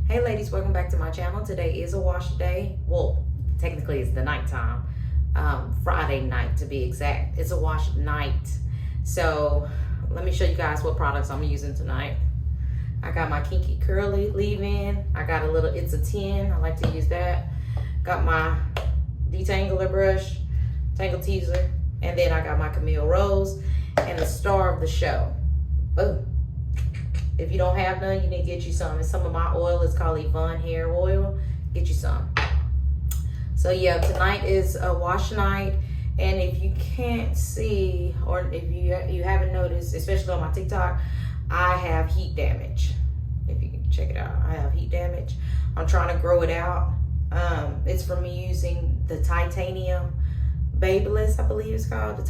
Hey ladies, welcome back to my channel. Today is a wash day. Well, technically it's the nighttime. Friday night to be exact. It's a wash night. So let me show you guys what products I'm using tonight. I got my Kinky Curly leave-in. I got a little, it's a 10. I like to use that. Got my Detangler brush, Tangle Teaser, and then I got my Camille Rose and the star of the show. Oh. If you don't have none, you need to get you some. And some of my oil is called Yvonne hair oil. Get you some. So yeah, tonight is a wash night. And if you can't see, or if you haven't noticed, especially on my TikTok, I have heat damage. If you can check it out, I have heat damage. I'm trying to grow it out. It's from me using the titanium Babyliss, I believe it's called. The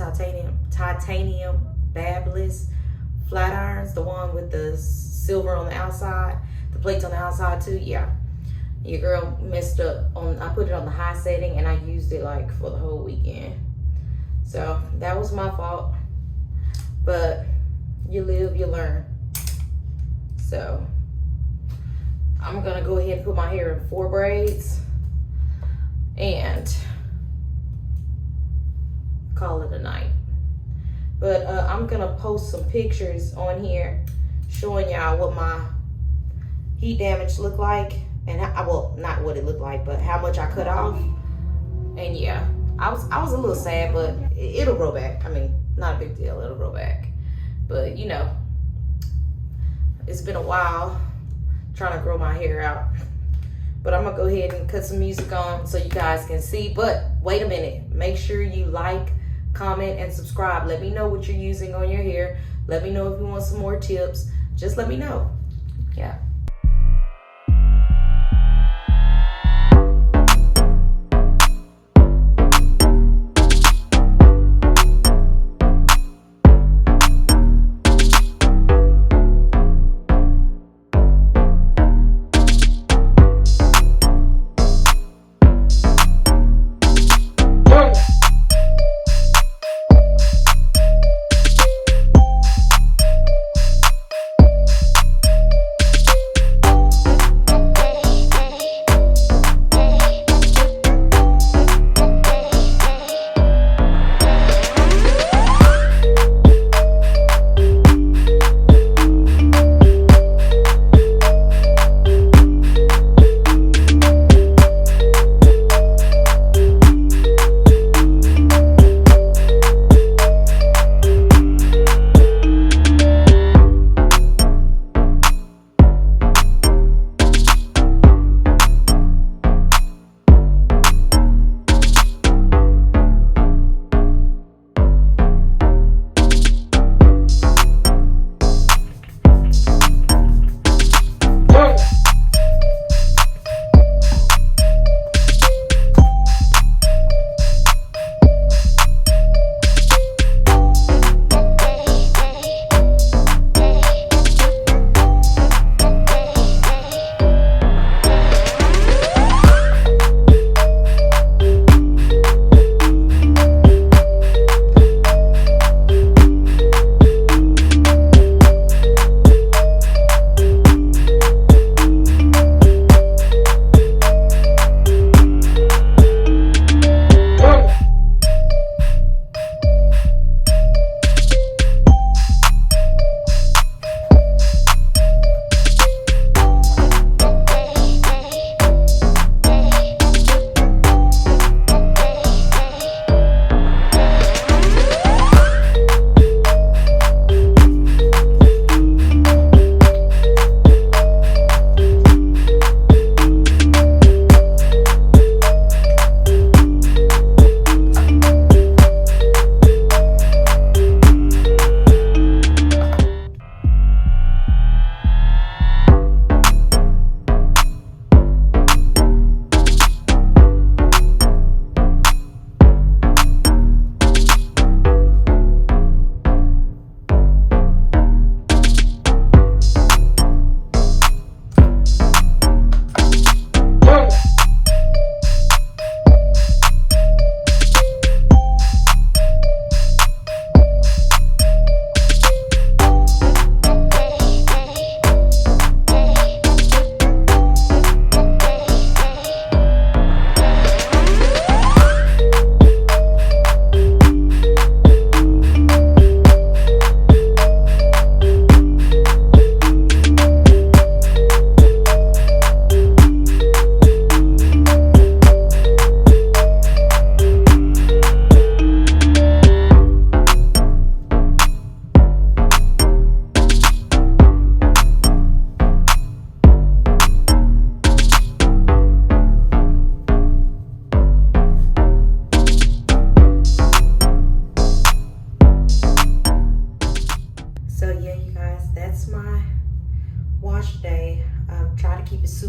titanium Babyliss flat irons, the one with the silver on the outside, the plates on the outside too. Yeah, your girl messed up on, I put it on the high setting and I used it like for the whole weekend. So that was my fault, but you live, you learn. So I'm gonna go ahead and put my hair in 4 braids and call it a night. But I'm gonna post some pictures on here showing y'all what my heat damage looked like, and well, not what it looked like, but how much I cut off. And yeah, I was a little sad, but it'll grow back. I mean, not a big deal, it'll grow back. But you know, it's been a while trying to grow my hair out. But I'm gonna go ahead and cut some music on so you guys can see. But wait a minute, make sure you like, comment, and subscribe. Let me know what you're using on your hair. Let me know if you want some more tips. Just let me know. Yeah.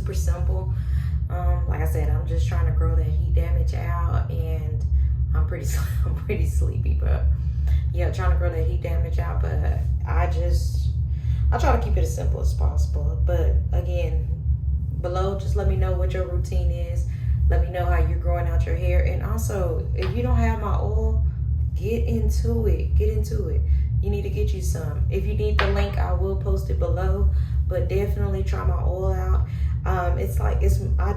super simple. Like I said, I'm just trying to grow that heat damage out, and I'm pretty sleepy, but yeah, trying to grow that heat damage out. But I try to keep it as simple as possible. But again, below, just let me know what your routine is. Let me know how you're growing out your hair. And also, if you don't have my oil, get into it. You need to get you some. If you need the link, I will post it below. But definitely try my oil out. I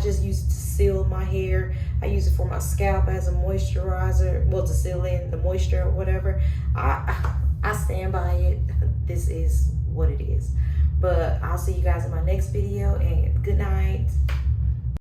just use it to seal my hair. I use it for my scalp as a moisturizer, well, to seal in the moisture or whatever. I stand by it. This is what it is. But I'll see you guys in my next video, and good night.